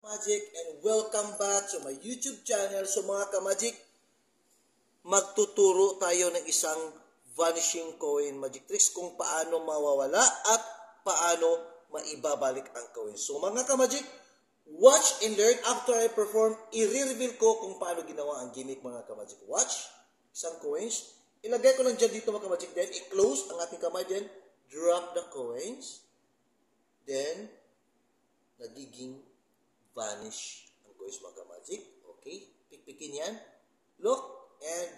Magic, and welcome back to my YouTube channel. So mga ka-Magic, magtuturo tayo ng isang vanishing coin magic tricks kung paano mawawala at paano maibabalik ang coin. So mga ka-Magic, watch and learn. After I perform, i-reveal ko kung paano ginawa ang gimmick mga ka-Magic. Watch, isang coins. Ilagay ko lang dyan dito mga ka-Magic. Then, i-close ang ating kamay. Then, drop the coins. Then, nagiging vanish ang coins mga ka-Magic. Okay? Pikpikin yan. Look. And,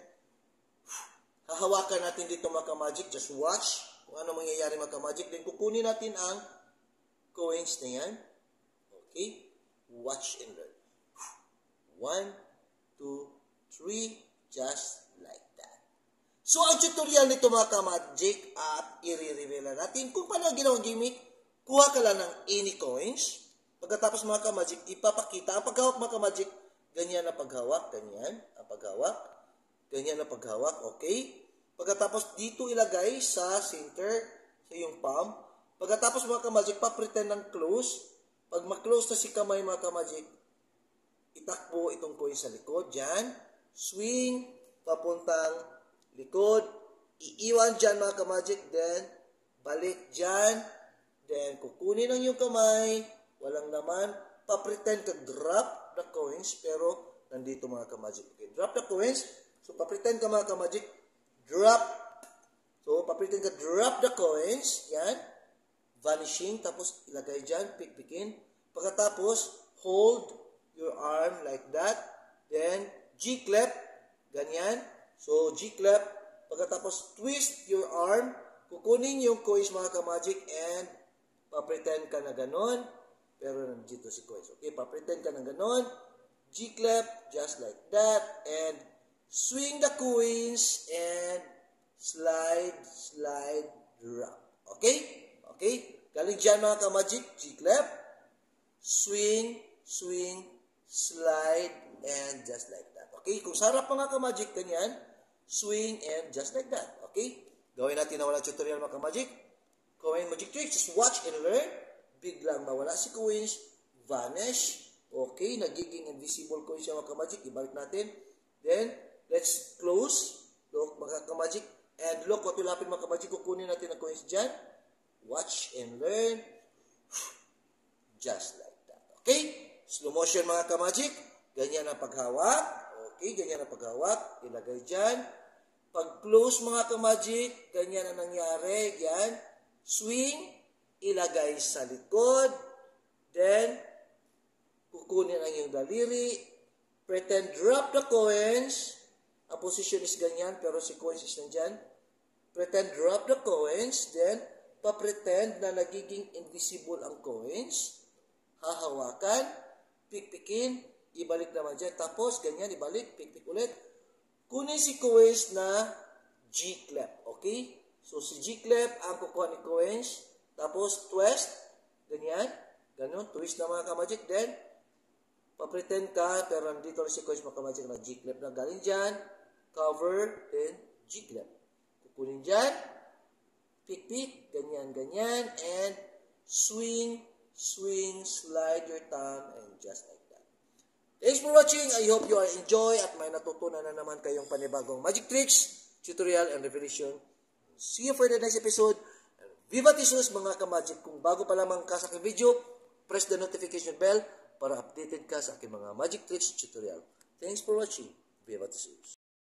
hahawakan natin dito mga ka-Magic. Just watch kung ano mangyayari mga ka-Magic. Then, kukunin natin ang coins na yan. Okay? Watch and learn. 1, 2, 3, just like that. So, ang tutorial nito mga ka-Magic at i-reveal natin kung paano ginawang gimmick. Kuha ka lang ng any coins. Pagkatapos mga ka-Magic, ipapakita. Ang paghawak mga ka-Magic, ganyan na paghawak. Ganyan ang paghawak. Ganyan na paghawak. Okay? Pagkatapos dito ilagay sa center, sa iyong palm. Pagkatapos mga ka-Magic, pa-pretend ng close. Pag ma-close na si kamay mga ka-Magic, itakbo itong coin sa likod. Diyan. Swing. Papuntang likod. Iiwan dyan mga ka-Magic. Then, balik dyan. Then, kukunin ang iyong kamay. Walang laman. Pa-pretend ka drop the coins. Pero, nandito mga ka-Magic. Okay, drop the coins. So, pa-pretend ka mga ka-Magic. Drop. So, pa-pretend ka drop the coins. Yan. Vanishing. Tapos, ilagay dyan. Pikpikin. Pagkatapos, hold your arm like that. Then, G-clap. Ganyan. So, G-clap. Pagkatapos, twist your arm. Kukunin yung coins mga ka-Magic and pa-pretend ka na ganon. Pero nandito si coins. Okay, pa-pretend ka na ganon. G-clap, just like that. And swing the coins and slide, drop. Okay? Okay? Galing dyan mga ka-Magic. G-clap, swing, slide, and just like that. Okay? Kung sarap mga ka-Magic, ganyan. Swing and just like that. Okay? Gawin natin na walang tutorial mga ka-Magic. Coin magic tricks. Just watch and learn. Biglang mawala si coins. Vanish. Okay? Nagiging invisible coins yung mga ka-Magic. Ibalik natin. Then, let's close. Look mga ka-Magic. And look what will happen mga ka-Magic. Kukunin natin ang coins dyan. Watch and learn. Just like that. Okay? Slow motion mga ka-Magic. Ganyan ang paghawak. Okay? Ganyan ang paghawak. Ilagay dyan. Pag-close mga ka-Magic, ganyan ang nangyari. Yan. Swing. Ilagay sa likod. Then, kukunin ang iyong daliri. Pretend drop the coins. Ang position is ganyan, pero si coins is nandyan. Pretend drop the coins. Then, pa-pretend na nagiging invisible ang coins. Hahawakan. Pikpikin. Ibalik naman dyan. Tapos, ganyan, ibalik. Pikpik ulit. Kunin si coins na G-clap. Okay? So, si G-clap ang kukuha ni coins. Tapos, twist. Ganyan. Ganon. Twist na mga ka-Magic. Then, pa-pretend ka. Pero nandito rin si coins mga ka-Magic na G-clap na galing dyan. Cover. Then, G-clap. Kukunin dyan. Pick. Ganyan. And swing, slide your thumb, and just like that. Thanks for watching. I hope you are enjoy at may natutunan na naman kayong panibagong magic tricks, tutorial, and revelation. See you for the next episode. Viva Jesus mga ka-Magic. Kung bago pa lamang ka sa aking video, press the notification bell para updated ka sa aking mga magic tricks tutorial. Thanks for watching. Viva Jesus.